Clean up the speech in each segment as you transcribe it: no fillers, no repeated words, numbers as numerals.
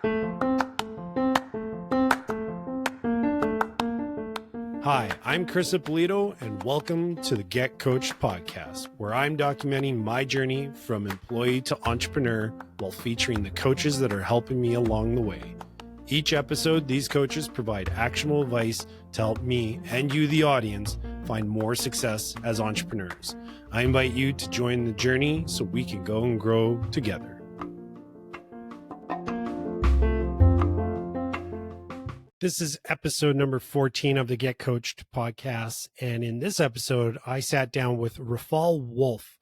Hi, I'm Chris Ippolito, and welcome to the Get Coached podcast, where I'm documenting my journey from employee to entrepreneur while featuring the coaches that are helping me along the way. Each episode, these coaches provide actionable advice to help me and you, the audience, find more success as entrepreneurs. I invite you to join the journey so we can go and grow together. This is episode number 14 of the Get Coached podcast. And in this episode, I sat down with Rephoel Wolf,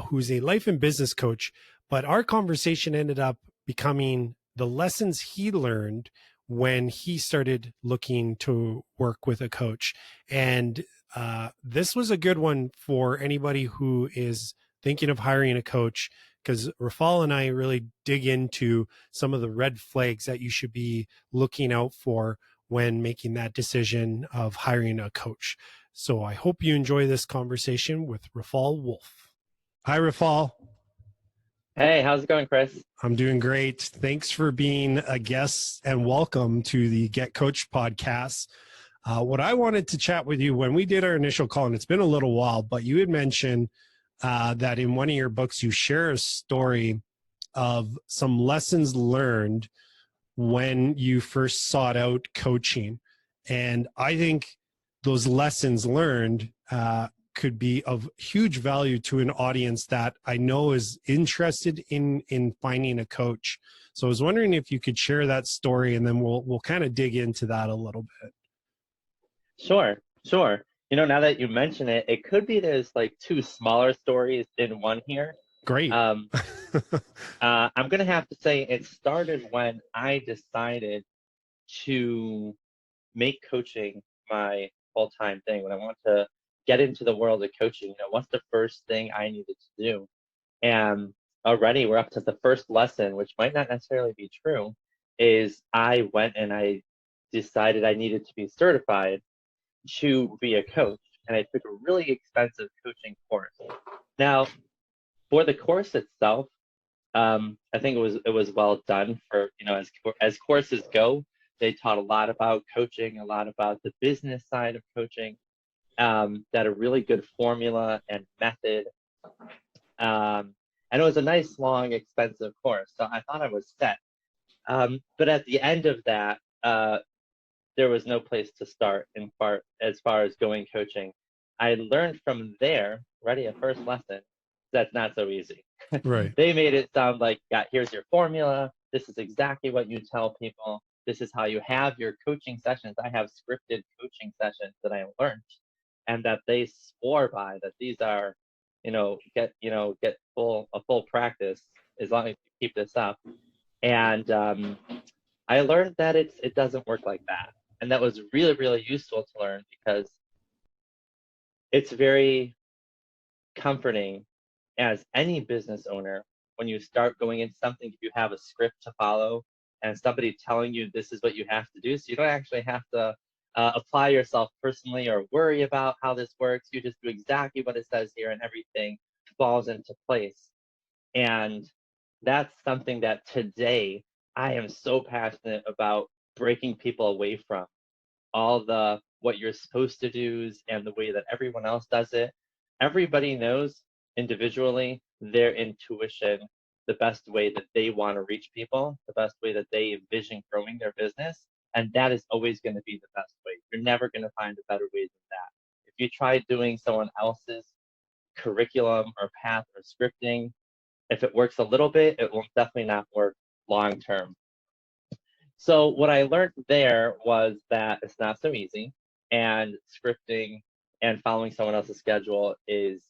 who's a life and business coach. But our conversation ended up becoming the lessons he learned when he started looking to work with a coach. And this was a good one for anybody who is thinking of hiring a coach, because Rephoel and I really dig into some of the red flags that you should be looking out for when making that decision of hiring a coach. So I hope you enjoy this conversation with Rephoel Wolf. Hi, Rephoel. Hey, how's it going, Chris? I'm doing great. Thanks for being a guest and welcome to the Get Coached podcast. What I wanted to chat with you when we did our initial call, and it's been a little while, but you had mentioned that in one of your books, you share a story of some lessons learned when you first sought out coaching. And I think those lessons learned could be of huge value to an audience that I know is interested in finding a coach. So I was wondering if you could share that story, and then we'll kind of dig into that a little bit. Sure. You know, now that you mention it, it could be there's like two smaller stories in one here. Great. I'm going to have to say it started when I decided to make coaching my full-time thing. When I want to get into the world of coaching, you know, what's the first thing I needed to do? And already we're up to the first lesson, which might not necessarily be true, is I went and I decided I needed to be certified to be a coach, and I took a really expensive coaching course. Now, for the course itself, I think it was well done. For, you know, as courses go, they taught a lot about coaching, a lot about the business side of coaching, that a really good formula and method, and it was a nice, long, expensive course. So I thought I was set, but at the end of that, there was no place to start as far as going coaching. I learned from there, ready, a first lesson, that's not so easy. Right. They made it sound like, yeah, here's your formula. This is exactly what you tell people. This is how you have your coaching sessions. I have scripted coaching sessions that I learned, and that they swore by, that these are, get a full practice as long as you keep this up. And I learned that it doesn't work like that. And that was really, really useful to learn, because it's very comforting as any business owner when you start going into something, if you have a script to follow and somebody telling you this is what you have to do, so you don't actually have to apply yourself personally or worry about how this works. You just do exactly what it says here, and everything falls into place. And that's something that today I am so passionate about, breaking people away from all the what you're supposed to do and the way that everyone else does it. Everybody knows individually their intuition, the best way that they want to reach people, the best way that they envision growing their business. And that is always going to be the best way. You're never going to find a better way than that. If you try doing someone else's curriculum or path or scripting, if it works a little bit, it will definitely not work long term. So what I learned there was that it's not so easy, and scripting and following someone else's schedule is,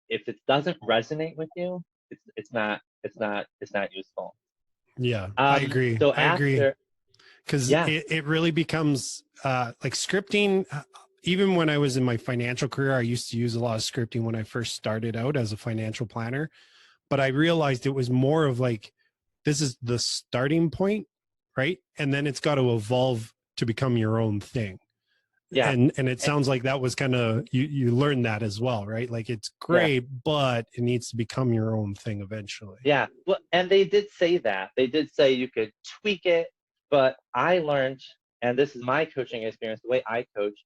if it doesn't resonate with you, it's not useful. Yeah, I agree. So I agree. Because yeah, it really becomes like scripting. Even when I was in my financial career, I used to use a lot of scripting when I first started out as a financial planner. But I realized it was more of like, this is the starting point, right? And then it's got to evolve to become your own thing. Yeah. And it sounds like that was kind of, you learned that as well, right? Like it's Yeah. great, but it needs to become your own thing eventually. Yeah. Well, and they did say that. They did say you could tweak it, but I learned, and this is my coaching experience, the way I coach,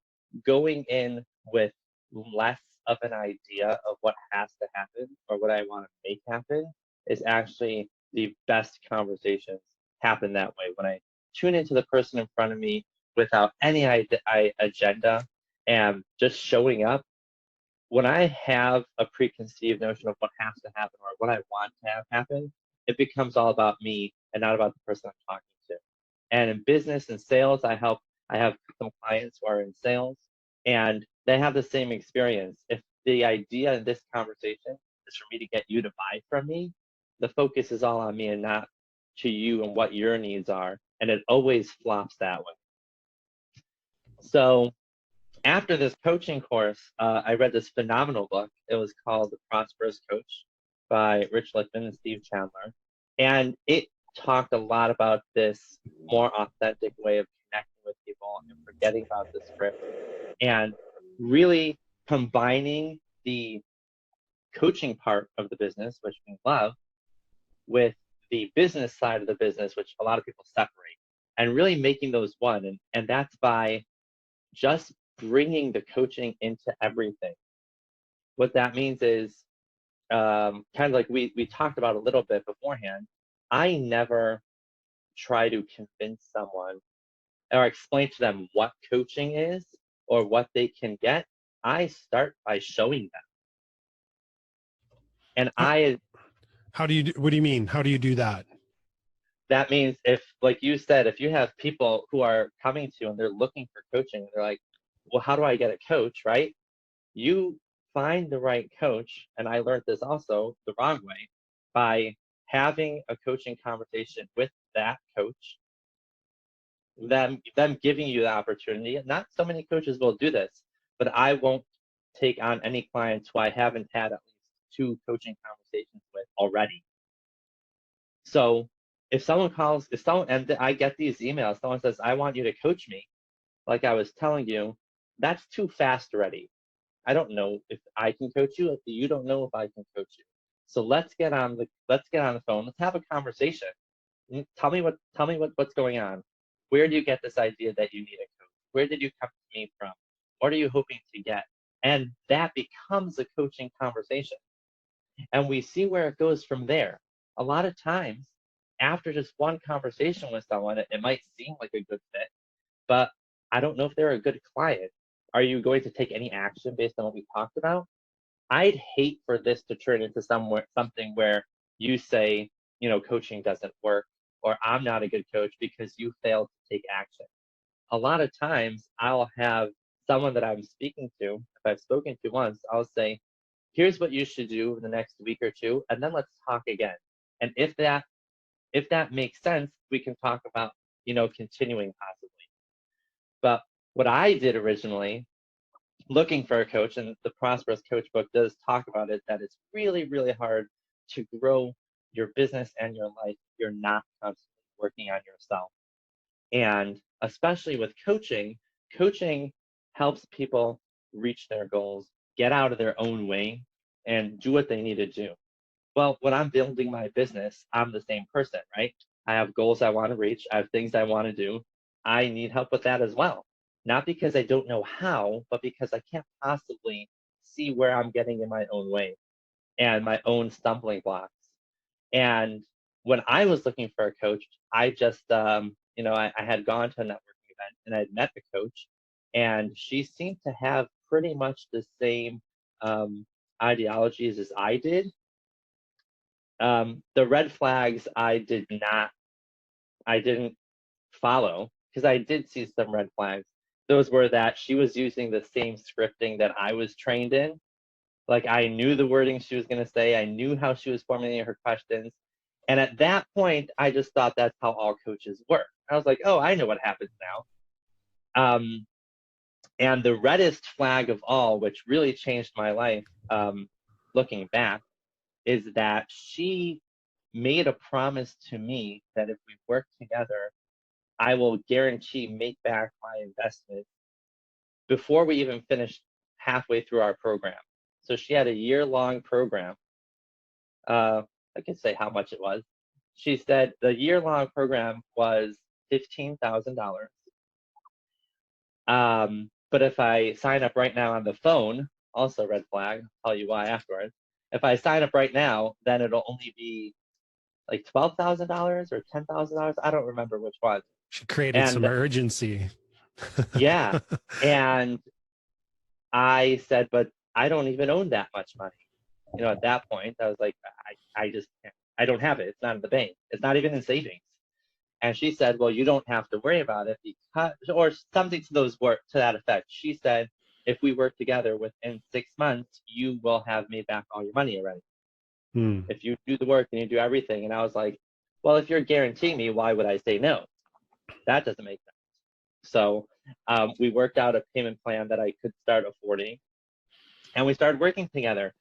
going in with less of an idea of what has to happen or what I want to make happen is actually the best conversations happen that way. When I tune into the person in front of me without any agenda and just showing up, when I have a preconceived notion of what has to happen or what I want to have happen, it becomes all about me and not about the person I'm talking to. And in business and sales, I have some clients who are in sales and they have the same experience. If the idea in this conversation is for me to get you to buy from me, the focus is all on me and not to you and what your needs are. And it always flops that way. So after this coaching course, I read this phenomenal book. It was called The Prosperous Coach by Rich Lichtman and Steve Chandler. And it talked a lot about this more authentic way of connecting with people and forgetting about the script and really combining the coaching part of the business, which we love, with the business side of the business, which a lot of people separate, and really making those one. And that's by just bringing the coaching into everything. What that means is kind of like we talked about a little bit beforehand. I never try to convince someone or explain to them what coaching is or what they can get. I start by showing them. And How do you what do you mean? How do you do that? that means if, like you said, if you have people who are coming to you and they're looking for coaching, they're like, well, how do I get a coach, right? You find the right coach, and I learned this also the wrong way, by having a coaching conversation with that coach, them giving you the opportunity. Not so many coaches will do this, but I won't take on any clients who I haven't had at least 2 coaching conversations with already. So if someone calls, if someone, and I get these emails, someone says, I want you to coach me, like I was telling you, that's too fast already. I don't know if I can coach you. If you don't know if I can coach you. So let's get on the phone. Let's have a conversation. Tell me what's going on. Where do you get this idea that you need a coach? Where did you come to me from? What are you hoping to get? And that becomes a coaching conversation. And we see where it goes from there. A lot of times, after just one conversation with someone, it might seem like a good fit, but I don't know if they're a good client. Are you going to take any action based on what we talked about? I'd hate for this to turn into something where you say, you know, coaching doesn't work or I'm not a good coach because you failed to take action. A lot of times I'll have someone that I'm speaking to, if I've spoken to once, I'll say, here's what you should do in the next week or two, and then let's talk again. And if that makes sense, we can talk about, you know, continuing possibly. But what I did originally, looking for a coach, and the Prosperous Coach book does talk about it, that it's really, really hard to grow your business and your life if you're not constantly working on yourself. And especially with coaching, coaching helps people reach their goals, get out of their own way, and do what they need to do. Well, when I'm building my business, I'm the same person, right? I have goals I want to reach, I have things I want to do. I need help with that as well. Not because I don't know how, but because I can't possibly see where I'm getting in my own way and my own stumbling blocks. And when I was looking for a coach, I just, you know, I had gone to a networking event and I'd met the coach, and she seemed to have pretty much the same ideologies as I did. The red flags I didn't follow because I did see some red flags. Those were that she was using the same scripting that I was trained in. Like I knew the wording she was going to say, I knew how she was formulating her questions. And at that point, I just thought that's how all coaches work. I was like, oh, I know what happens now. And the reddest flag of all, which really changed my life looking back, is that she made a promise to me that if we work together, I will guarantee make back my investment before we even finished halfway through our program. So she had a year-long program. I can say how much it was. She said the year-long program was $15,000. But if I sign up right now on the phone, also red flag, I'll tell you why afterwards. If I sign up right now, then it'll only be like $12,000 or $10,000. I don't remember which one. She created some And urgency. yeah, and I said, but I don't even own that much money. At that point, I was like, I just can't. I don't have it. It's not in the bank. It's not even in savings. And she said, well, you don't have to worry about it because, or something to that effect. She said, if we work together within 6 months, you will have made back all your money already. If you do the work and you do everything. And I was like, well, if you're guaranteeing me, why would I say no? That doesn't make sense. So we worked out a payment plan that I could start affording, and we started working together.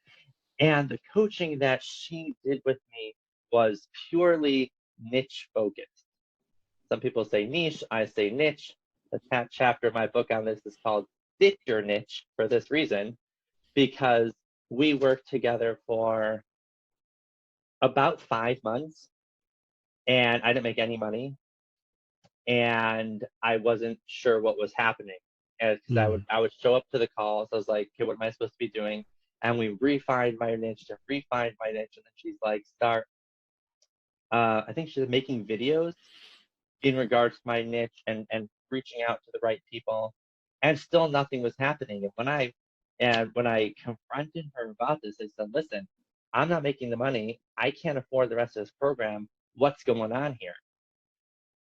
And the coaching that she did with me was purely niche focused. Some people say niche, I say niche. The chapter of my book on this is called Fit Your Niche for this reason, because we worked together for about 5 months and I didn't make any money and I wasn't sure what was happening. And because I would show up to the calls, I was like, okay, what am I supposed to be doing? And we refined my niche and refined my niche. And then she's like, I think she's making videos in regards to my niche and reaching out to the right people. And still nothing was happening. And when I confronted her about this, I said, listen, I'm not making the money. I can't afford the rest of this program. What's going on here?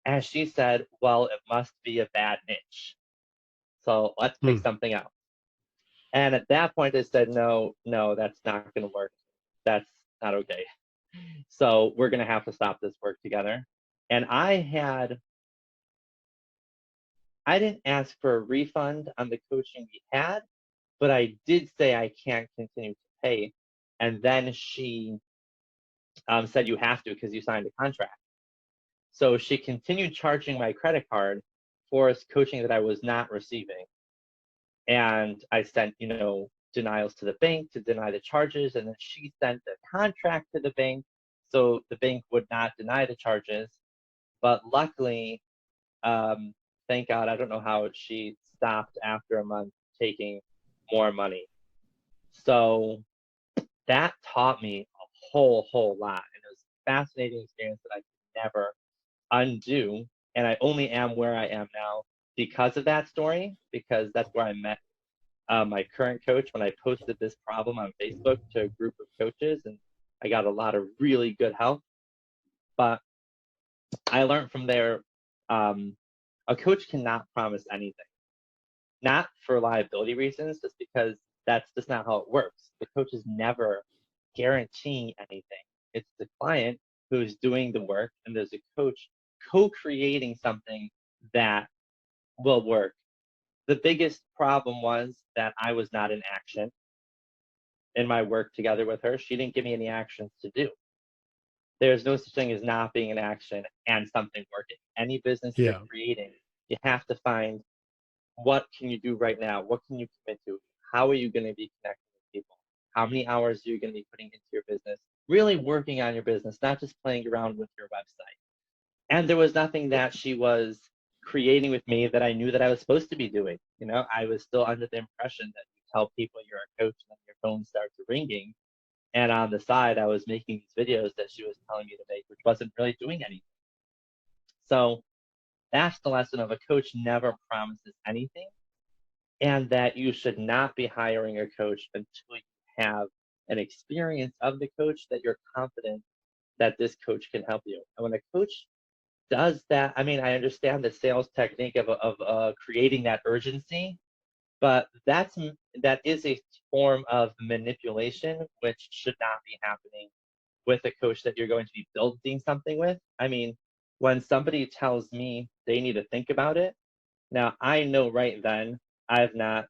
And she said, well, it must be a bad niche. So let's pick something else. And at that point, I said, no, that's not going to work. That's not okay. So we're going to have to stop this work together. And I didn't ask for a refund on the coaching we had, but I did say I can't continue to pay. And then she said you have to because you signed a contract. So she continued charging my credit card for coaching that I was not receiving. And I sent, denials to the bank to deny the charges. And then she sent the contract to the bank so the bank would not deny the charges. But luckily, thank God, I don't know how she stopped after a month taking more money. So that taught me a whole lot. And it was a fascinating experience that I could never undo. And I only am where I am now because of that story, because that's where I met my current coach when I posted this problem on Facebook to a group of coaches, and I got a lot of really good help. But I learned from there, a coach cannot promise anything, not for liability reasons, just because that's just not how it works. The coach is never guaranteeing anything. It's the client who's doing the work, and there's a coach co-creating something that will work. The biggest problem was that I was not in action in my work together with her. She didn't give me any actions to do. There's no such thing as not being in action and something working. Any business you're creating, you have to find what can you do right now? What can you commit to? How are you going to be connecting with people? How many hours are you going to be putting into your business? Really working on your business, not just playing around with your website. And there was nothing that she was creating with me that I knew that I was supposed to be doing. I was still under the impression that you tell people you're a coach and then your phone starts ringing. And on the side, I was making these videos that she was telling me to make, which wasn't really doing anything. So that's the lesson of a coach never promises anything, and that you should not be hiring a coach until you have an experience of the coach that you're confident that this coach can help you. And when a coach does that, I mean, I understand the sales technique of creating that urgency, but that is a form of manipulation, which should not be happening with a coach that you're going to be building something with. I mean, when somebody tells me they need to think about it, now I know right then I've not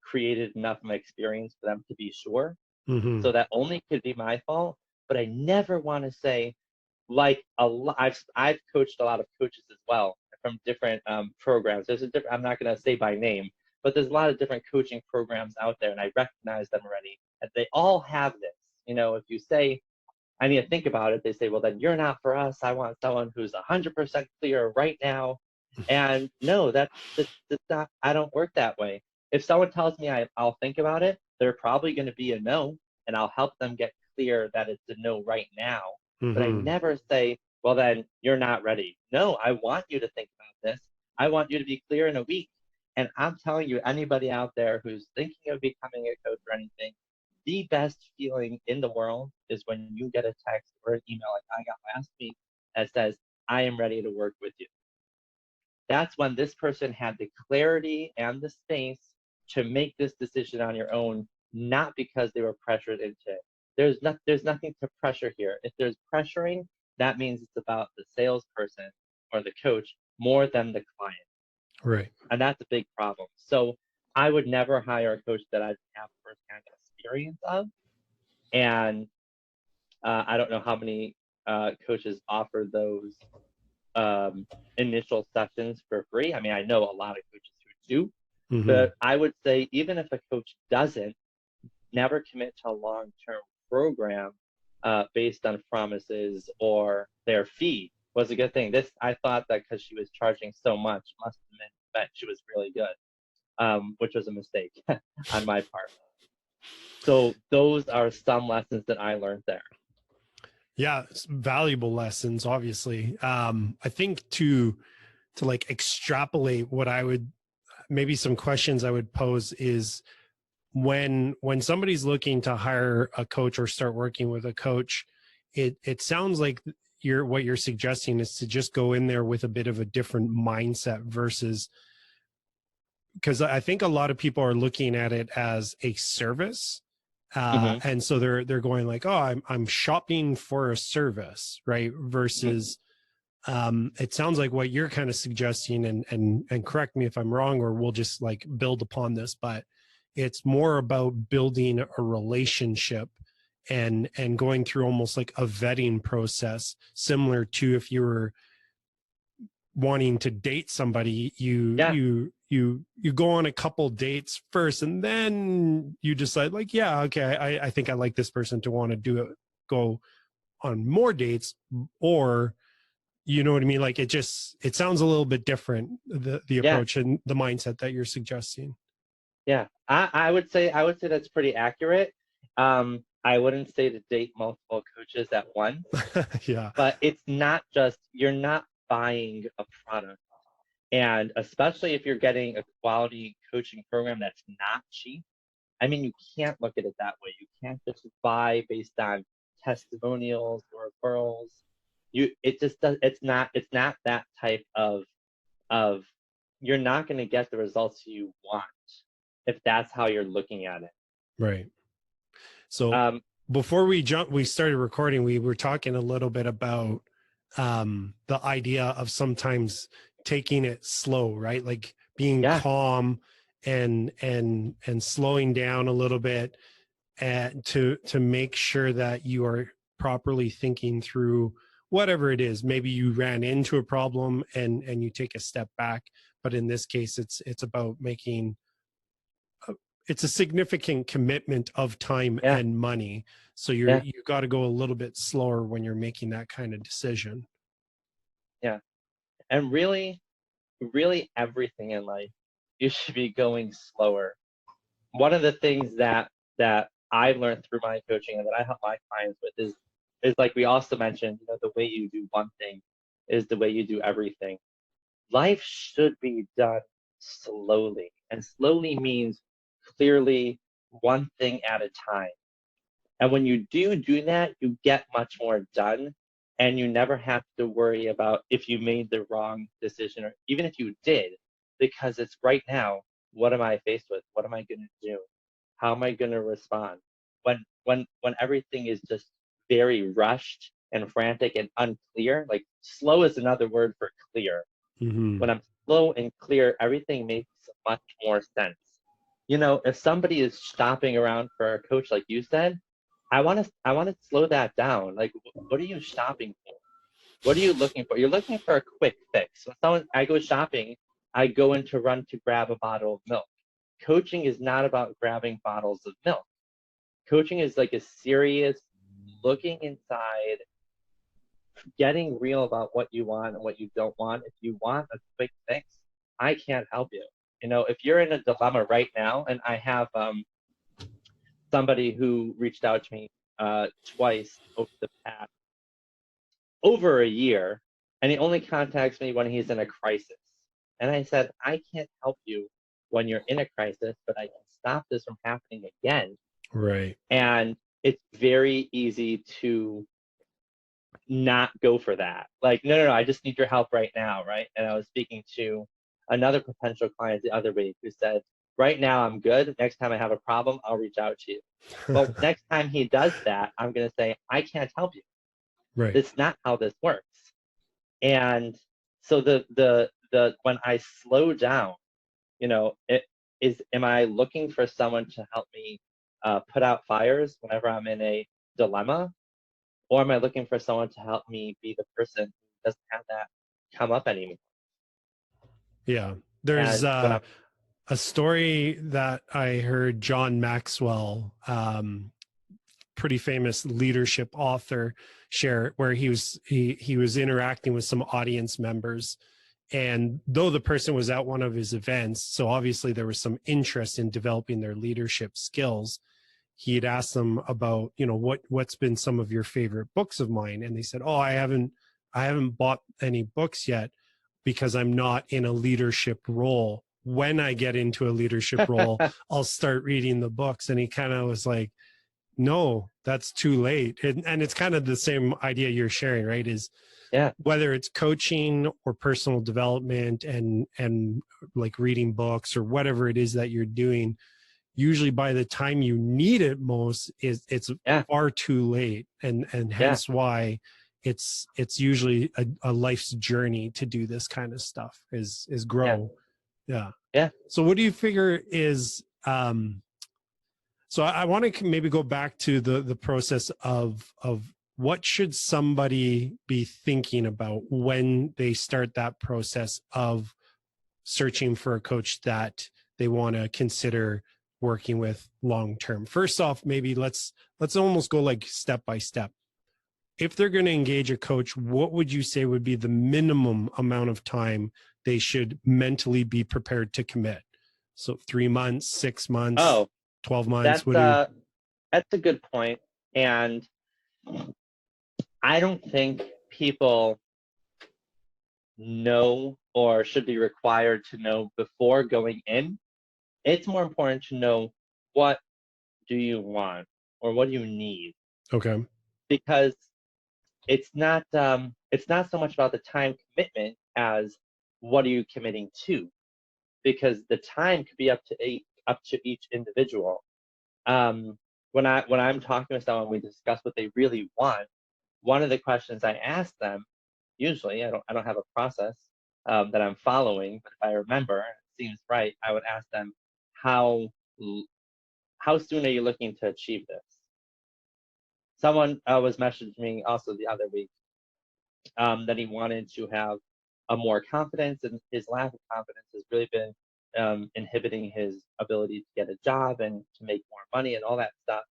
created enough of my experience for them to be sure. So that only could be my fault. But I never want to say, like I've coached a lot of coaches as well from different programs. I'm not going to say by name, but there's a lot of different coaching programs out there, and I recognize them already. And they all have this. If you say, I need to think about it, they say, well, then you're not for us. I want someone who's 100% clear right now. And no, that's not, I don't work that way. If someone tells me I'll think about it, they're probably going to be a no, and I'll help them get clear that it's a no right now. But I Mm-hmm. never say, well, then you're not ready. No, I want you to think about this. I want you to be clear in a week. And I'm telling you, anybody out there who's thinking of becoming a coach or anything, the best feeling in the world is when you get a text or an email like I got last week that says, I am ready to work with you. That's when this person had the clarity and the space to make this decision on your own, not because they were pressured into it. There's nothing to pressure here. If there's pressuring, that means it's about the salesperson or the coach more than the client. Right. And that's a big problem. So I would never hire a coach that I didn't have firsthand experience of. And I don't know how many coaches offer those initial sessions for free. I mean, I know a lot of coaches who do, Mm-hmm. but I would say even if a coach doesn't, never commit to a long-term program based on promises or their fee was a good thing. I thought that because she was charging so much must have meant that she was really good, which was a mistake on my part. So those are some lessons that I learned there. Yeah, it's valuable lessons, obviously. I think to like extrapolate what I would, maybe some questions I would pose is when somebody's looking to hire a coach or start working with a coach, it sounds like what you're suggesting is to just go in there with a bit of a different mindset versus, because I think a lot of people are looking at it as a service. Mm-hmm. And so they're going like, oh, I'm shopping for a service, right? Mm-hmm. Versus it sounds like what you're kind of suggesting, and correct me if I'm wrong, or we'll just like build upon this, but it's more about building a relationship and going through almost like a vetting process, similar to if you were wanting to date somebody, Yeah, you go on a couple dates first, and then you decide like, yeah, okay, I think I like this person to want to go on more dates, or you know what I mean? Like it sounds a little bit different, the yeah, approach and the mindset that you're suggesting. yeah. I would say that's pretty accurate. I wouldn't say to date multiple coaches at once, Yeah. but it's not just you're not buying a product. And especially if you're getting a quality coaching program that's not cheap, I mean, you can't look at it that way. You can't just buy based on testimonials or referrals. It just does. It's not that type of. You're not going to get the results you want if that's how you're looking at it. Right. So Um, before we started recording, we were talking a little bit about the idea of sometimes taking it slow, right? Like being yeah, calm and slowing down a little bit, and to make sure that you are properly thinking through whatever it is. Maybe you ran into a problem and you take a step back, but in this case it's about making it's a significant commitment of time yeah, and money, so yeah, you got to go a little bit slower when you're making that kind of decision. yeah. And really, really everything in life, you should be going slower. One of the things that I've learned through my coaching and that I help my clients with is like we also mentioned, the way you do one thing is the way you do everything. Life should be done slowly, and slowly means clearly one thing at a time. And when you do that, you get much more done, and you never have to worry about if you made the wrong decision, or even if you did, because it's right now. What am I faced with? What am I going to do? How am I going to respond? When everything is just very rushed and frantic and unclear, like slow is another word for clear. Mm-hmm. When I'm slow and clear, everything makes much more sense. If somebody is shopping around for a coach, like you said, I want to slow that down. Like, what are you shopping for? What are you looking for? You're looking for a quick fix. When I go shopping, I go in to run to grab a bottle of milk. coaching is not about grabbing bottles of milk. Coaching is like a serious looking inside, getting real about what you want and what you don't want. If you want a quick fix, I can't help you. If you're in a dilemma right now, and I have somebody who reached out to me twice over the past over a year, and he only contacts me when he's in a crisis. And I said, I can't help you when you're in a crisis, but I can stop this from happening again. Right. And it's very easy to not go for that. Like, no, I just need your help right now, right? And I was speaking to another potential client the other week who said, right now I'm good. Next time I have a problem, I'll reach out to you. Well, next time he does that, I'm going to say, I can't help you. Right. That's not how this works. And so when I slow down, am I looking for someone to help me put out fires whenever I'm in a dilemma? Or am I looking for someone to help me be the person who doesn't have that come up anymore? Yeah. There's And when a story that I heard John Maxwell, pretty famous leadership author, share, where he was interacting with some audience members. And though the person was at one of his events, so obviously there was some interest in developing their leadership skills, he had asked them about, what's been some of your favorite books of mine. And they said, oh, I haven't bought any books yet because I'm not in a leadership role. When I get into a leadership role, I'll start reading the books. And he kind of was like, no, that's too late. And it's kind of the same idea you're sharing, right? Is yeah, whether it's coaching or personal development and like reading books or whatever it is that you're doing, usually by the time you need it most, it's far too late. And hence why it's usually a life's journey to do this kind of stuff is grow. Yeah. So what do you figure is, so I want to maybe go back to the process of what should somebody be thinking about when they start that process of searching for a coach that they want to consider working with long term. First off, maybe let's almost go like step by step. If they're going to engage a coach, what would you say would be the minimum amount of time they should mentally be prepared to commit? So 3 months, 6 months, 12 months. That's a good point. And I don't think people know or should be required to know before going in. It's more important to know, what do you want or what do you need? Okay. Because it's not so much about the time commitment as what are you committing to, because the time could be up to each individual. When I'm talking with someone, we discuss what they really want. One of the questions I ask them, usually I don't have a process that I'm following, but if I remember, it seems right, I would ask them, how soon are you looking to achieve this? Someone was messaging me also the other week that he wanted to have a more confidence, and his lack of confidence has really been inhibiting his ability to get a job and to make more money and all that stuff.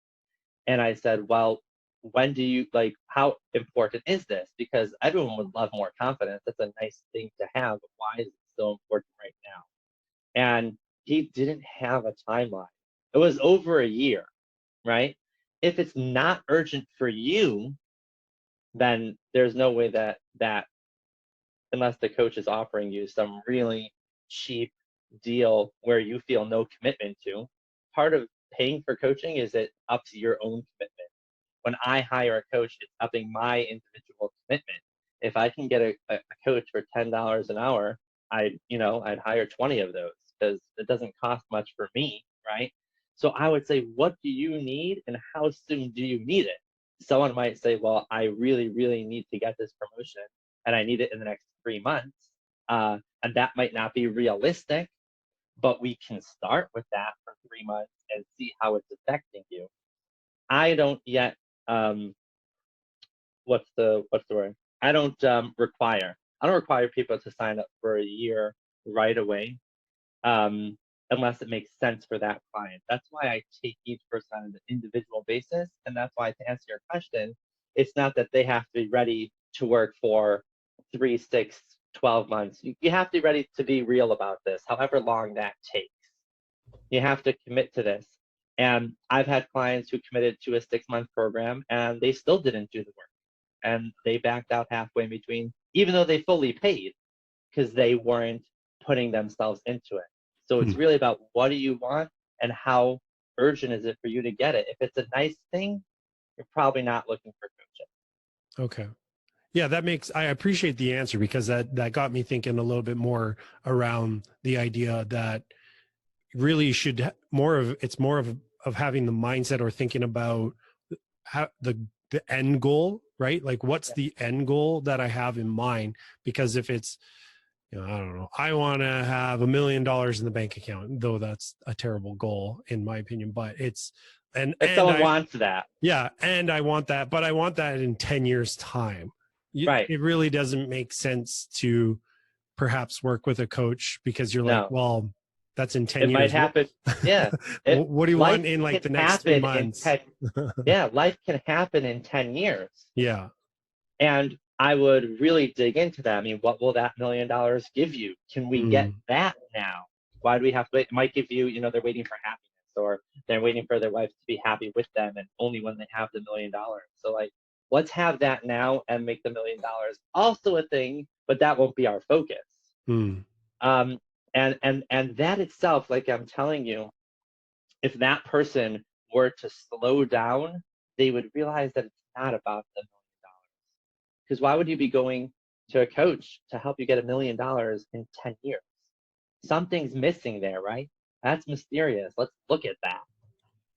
And I said, well, when do you how important is this? Because everyone would love more confidence. That's a nice thing to have, but why is it so important right now? And he didn't have a timeline. It was over a year, right? If it's not urgent for you, then there's no way that unless the coach is offering you some really cheap deal where you feel no commitment to. Part of paying for coaching is it ups your own commitment. When I hire a coach, it's upping my individual commitment. If I can get a coach for $10 an hour, I'd hire 20 of those because it doesn't cost much for me, right? So I would say, what do you need and how soon do you need it? Someone might say, well, I really, really need to get this promotion and I need it in the next 3 months. And that might not be realistic, but we can start with that for 3 months and see how it's affecting you. I don't yet, what's the word? I don't require people to sign up for a year right away. unless it makes sense for that client. That's why I take each person on an individual basis. And that's why, to answer your question, it's not that they have to be ready to work for 3, 6, 12 months. You have to be ready to be real about this, however long that takes. You have to commit to this. And I've had clients who committed to a 6-month program and they still didn't do the work. And they backed out halfway in between, even though they fully paid, because they weren't putting themselves into it. So it's really about, what do you want and how urgent is it for you to get it? If it's a nice thing, you're probably not looking for coaching. Okay. Yeah, I appreciate the answer, because that got me thinking a little bit more around the idea that really should it's more of having the mindset or thinking about how the end goal, right? Like, what's Yeah. the end goal that I have in mind? Because if it's, I don't know, I want to have $1 million in the bank account, though that's a terrible goal in my opinion, but it's, and If someone wants that. yeah, and I want that, but I want that in 10 years time. Right. It really doesn't make sense to perhaps work with a coach, because you're like, No. well, that's in 10 It might years. happen. Yeah. What do you Life want in like can the next 3 happen in months? 10. Yeah, life can happen in 10 years. Yeah. And I would really dig into that. I mean, what will that $1 million give you? Can we get that now? Why do we have to wait? It might give you, they're waiting for happiness, or they're waiting for their wife to be happy with them, and only when they have the $1 million. So, like, let's have that now and make the $1 million also a thing, but that won't be our focus. Um, and that itself, like I'm telling you, if that person were to slow down, they would realize that it's not about the $1 million. Because why would you be going to a coach to help you get $1 million in 10 years? Something's missing there, right? That's mysterious. Let's look at that.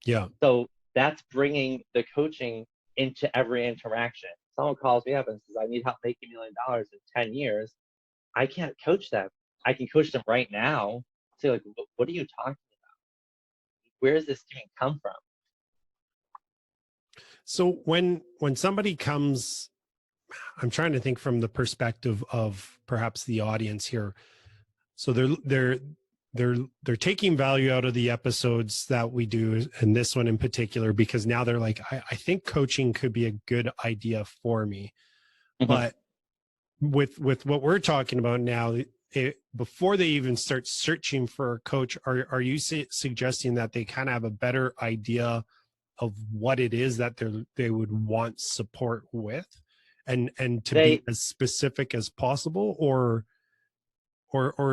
Yeah. So that's bringing the coaching into every interaction. Someone calls me up and says, I need help making $1 million in 10 years. I can't coach them. I can coach them right now. Say, like, what are you talking about? Where is this even come from? So when somebody comes, I'm trying to think from the perspective of perhaps the audience here. So they're taking value out of the episodes that we do, and this one in particular, because now they're like, I think coaching could be a good idea for me. But with what we're talking about now, before they even start searching for a coach, are you suggesting that they kind of have a better idea of what it is that they would want support with, and to be as specific as possible, or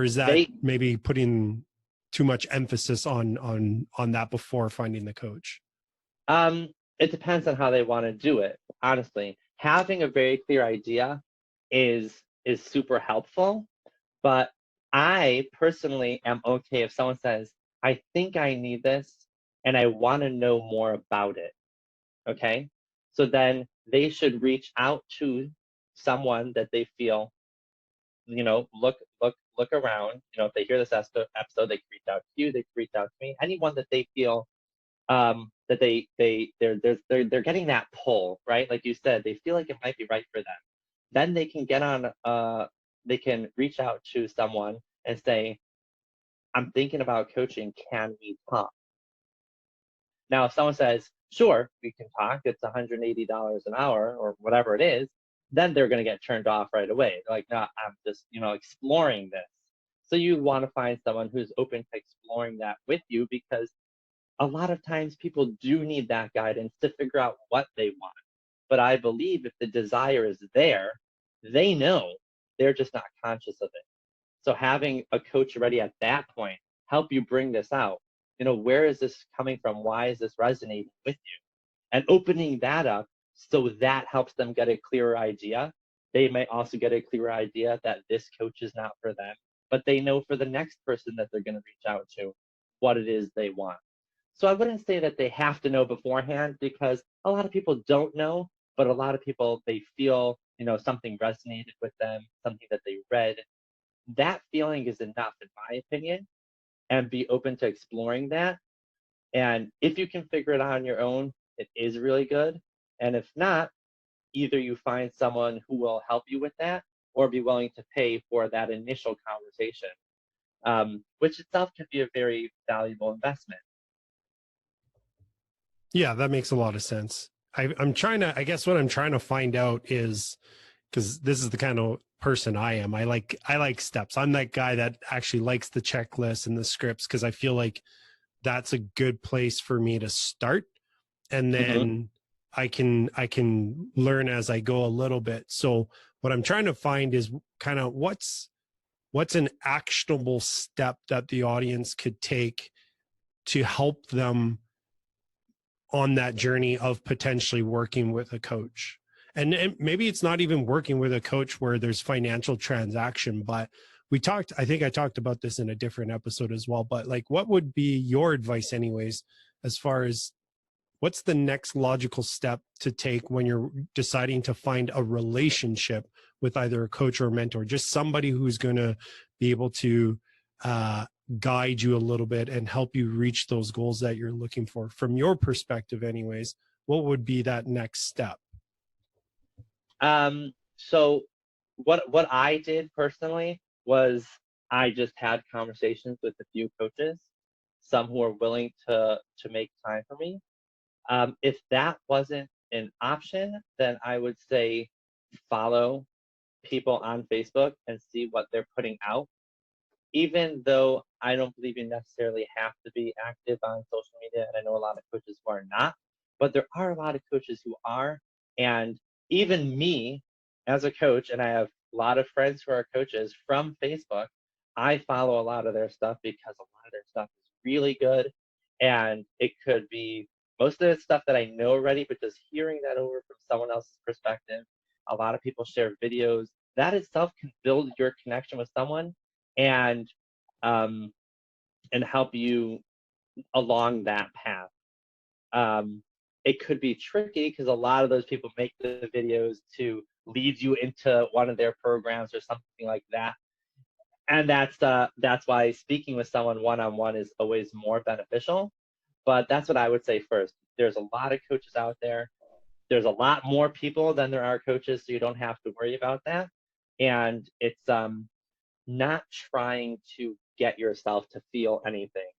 is that maybe putting too much emphasis on that before finding the coach? It depends on how they want to do it. Honestly, having a very clear idea is super helpful. But I personally am okay if someone says, I think I need this and I want to know more about it. Okay. So then they should reach out to someone that they feel, look around. If they hear this episode, they can reach out to you, they can reach out to me, anyone that they feel that they're getting that pull, right? Like you said, they feel like it might be right for them. Then they can get on, they can reach out to someone and say, I'm thinking about coaching, can we talk? Now, if someone says, sure, we can talk, it's $180 an hour or whatever it is, then they're going to get turned off right away. They're like, no, I'm just, exploring this. So you want to find someone who's open to exploring that with you, because a lot of times people do need that guidance to figure out what they want. But I believe if the desire is there, they know, they're just not conscious of it. So having a coach already at that point help you bring this out. Where is this coming from? Why is this resonating with you? And opening that up, so that helps them get a clearer idea. They might also get a clearer idea that this coach is not for them, but they know for the next person that they're going to reach out to what it is they want. So I wouldn't say that they have to know beforehand, because a lot of people don't know, but a lot of people, they feel, something resonated with them, something that they read. That feeling is enough, in my opinion, and be open to exploring that. And if you can figure it out on your own, it is really good. And if not, either you find someone who will help you with that, or be willing to pay for that initial conversation. which itself can be a very valuable investment. Yeah, that makes a lot of sense. I'm trying to, I guess what I'm trying to find out is, because this is the kind of person I am. I like steps. I'm that guy that actually likes the checklist and the scripts because I feel like that's a good place for me to start, and Hmm. then I can learn as I go a little bit. So what I'm trying to find is kind of what's an actionable step that the audience could take to help them on that journey of potentially working with a coach. And maybe it's not even working with a coach where there's financial transaction, but I think I talked about this in a different episode as well, but like, what would be your advice anyways, as far as what's the next logical step to take when you're deciding to find a relationship with either a coach or a mentor, just somebody who's going to be able to uh, guide you a little bit and help you reach those goals that you're looking for from your perspective anyways? What would be that next step? So what I did personally was I just had conversations with a few coaches, some who are willing to make time for me. If that wasn't an option, then I would say follow people on Facebook and see what they're putting out. Even though I don't believe you necessarily have to be active on social media, and I know a lot of coaches who are not, but there are a lot of coaches who are. And even me as a coach, and I have a lot of friends who are coaches from Facebook, I follow a lot of their stuff because a lot of their stuff is really good. And it could be most of the stuff that I know already, but just hearing that over from someone else's perspective. A lot of people share videos. That itself can build your connection with someone and um, and help you along that path. Um, it could be tricky because a lot of those people make the videos to lead you into one of their programs or something like that. And that's why speaking with someone one on one is always more beneficial. But that's what I would say first. There's a lot of coaches out there. There's a lot more people than there are coaches, so you don't have to worry about that. And it's not trying to get yourself to feel anything.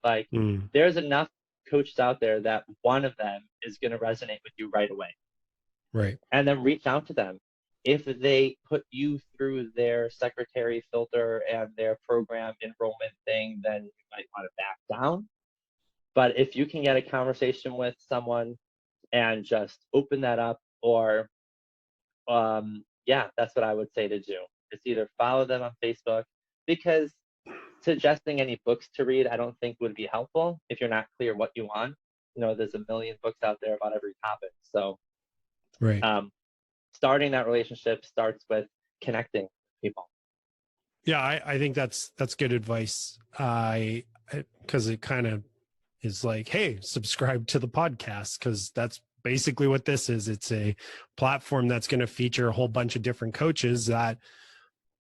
Like, Mm, there's enough coaches out there that one of them is going to resonate with you right away. right. And then reach out to them. If they put you through their secretary filter and their program enrollment thing, then you might want to back down. But if you can get a conversation with someone and just open that up, or yeah, that's what I would say to do. It's either follow them on Facebook, because suggesting any books to read, I don't think would be helpful if you're not clear what you want. There's a million books out there about every topic. So Right. um, starting that relationship starts with connecting with people. Yeah, I think that's good advice. Because it kind of is like, hey, subscribe to the podcast, because that's basically what this is. It's a platform that's going to feature a whole bunch of different coaches that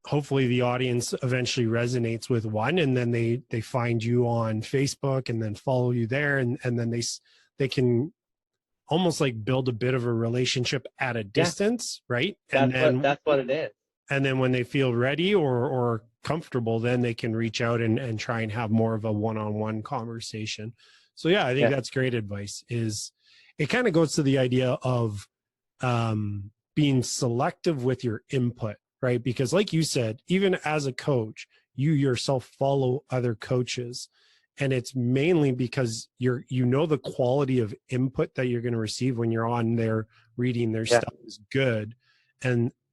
hopefully the audience eventually resonates with one, and then they find you on Facebook and then follow you there, and then they can almost like build a bit of a relationship at a Yeah, distance, right? that's what it is. And then when they feel ready or comfortable, then they can reach out and try and have more of a one-on-one conversation. So yeah, I think Yeah, that's great advice. Is it kind of goes to the idea of being selective with your input, right? Because like you said, even as a coach, you yourself follow other coaches, and it's mainly because the quality of input that you're going to receive when you're on there reading their yeah, stuff is good.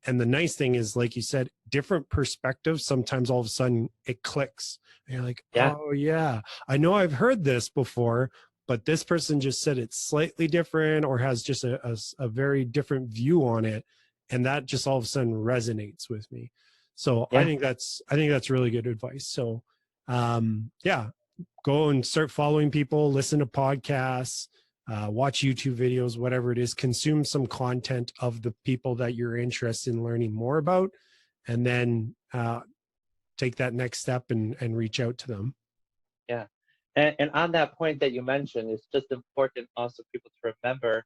And the nice thing is, like you said, different perspectives, sometimes all of a sudden it clicks and you're like, yeah, oh yeah, I know I've heard this before, but this person just said it's slightly different or has just a very different view on it, and that just all of a sudden resonates with me. So i yeah, think that's i think that's really good advice. So yeah, go and start following people, listen to podcasts, watch YouTube videos, whatever it is, consume some content of the people that you're interested in learning more about, and then take that next step and reach out to them. yeah. And on that point that you mentioned, it's just important also people to remember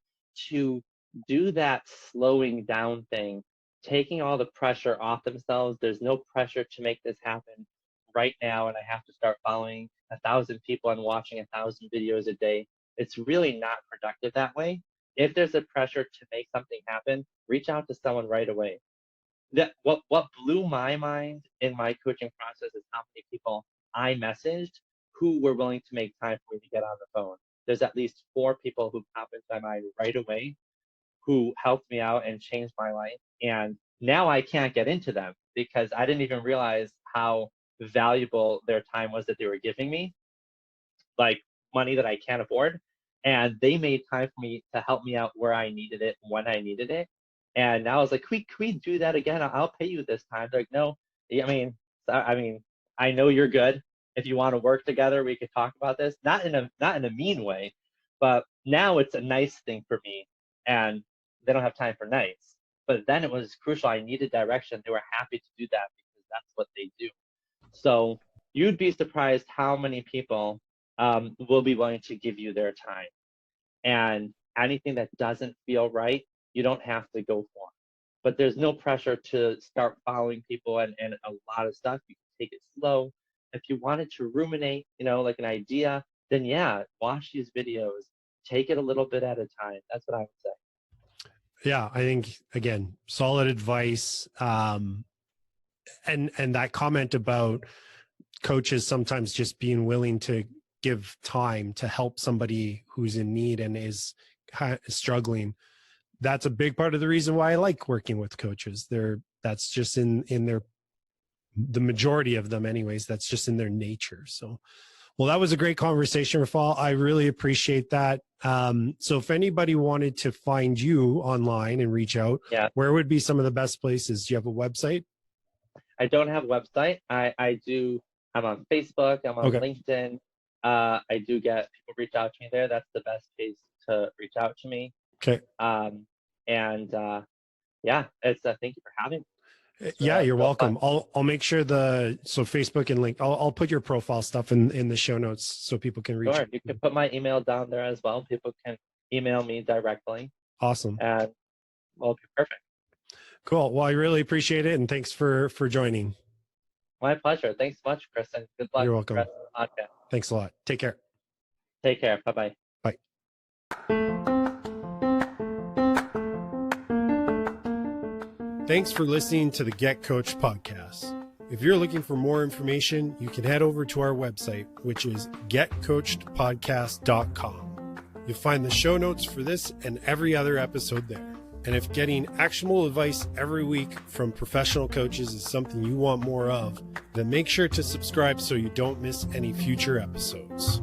to do that slowing down thing, taking all the pressure off themselves. There's no pressure to make this happen right now and I have to start following 1,000 people and watching 1,000 videos a day. It's really not productive that way. If there's a pressure to make something happen, reach out to someone right away. What blew my mind in my coaching process is how many people I messaged who were willing to make time for me to get on the phone. There's at least 4 people who popped into my mind right away who helped me out and changed my life. And now I can't get into them because I didn't even realize how valuable their time was that they were giving me, like money that I can't afford. And they made time for me to help me out where I needed it, when I needed it. And now I was like, can we do that again? I'll pay you this time. They're like, no, I mean, I know you're good. If you want to work together, we could talk about this. Not in a mean way, but now it's a nice thing for me. And they don't have time for nights. But then it was crucial. I needed direction. They were happy to do that because that's what they do. So you'd be surprised how many people will be willing to give you their time. And anything that doesn't feel right, you don't have to go for. But there's no pressure to start following people and a lot of stuff. You can take it slow. If you wanted to ruminate, like an idea, then yeah, watch these videos. Take it a little bit at a time. That's what I would say. Yeah, I think, again, solid advice. And that comment about coaches sometimes just being willing to give time to help somebody who's in need and is struggling. That's a big part of the reason why I like working with coaches. That's just in the majority of them anyways, that's just in their nature. So, well, that was a great conversation, Rephoel. I really appreciate that. So if anybody wanted to find you online and reach out, where would be some of the best places? Do you have a website? I don't have a website. I'm on Facebook. I'm on LinkedIn. I do get people reach out to me there. That's the best place to reach out to me. Okay. It's thank you for having me. Yeah, you're welcome. I'll make sure so Facebook and link. I'll put your profile stuff in the show notes so people can reach. Sure, you can put my email down there as well. People can email me directly. Awesome. And it'll be perfect. Cool. Well, I really appreciate it, and thanks for joining. My pleasure. Thanks so much, Chris, and good luck. You're welcome. With the rest of the podcast. Thanks a lot. Take care. Take care. Bye-bye. Bye. Thanks for listening to the Get Coached podcast. If you're looking for more information, you can head over to our website, which is getcoachedpodcast.com. You'll find the show notes for this and every other episode there. And if getting actionable advice every week from professional coaches is something you want more of, then make sure to subscribe so you don't miss any future episodes.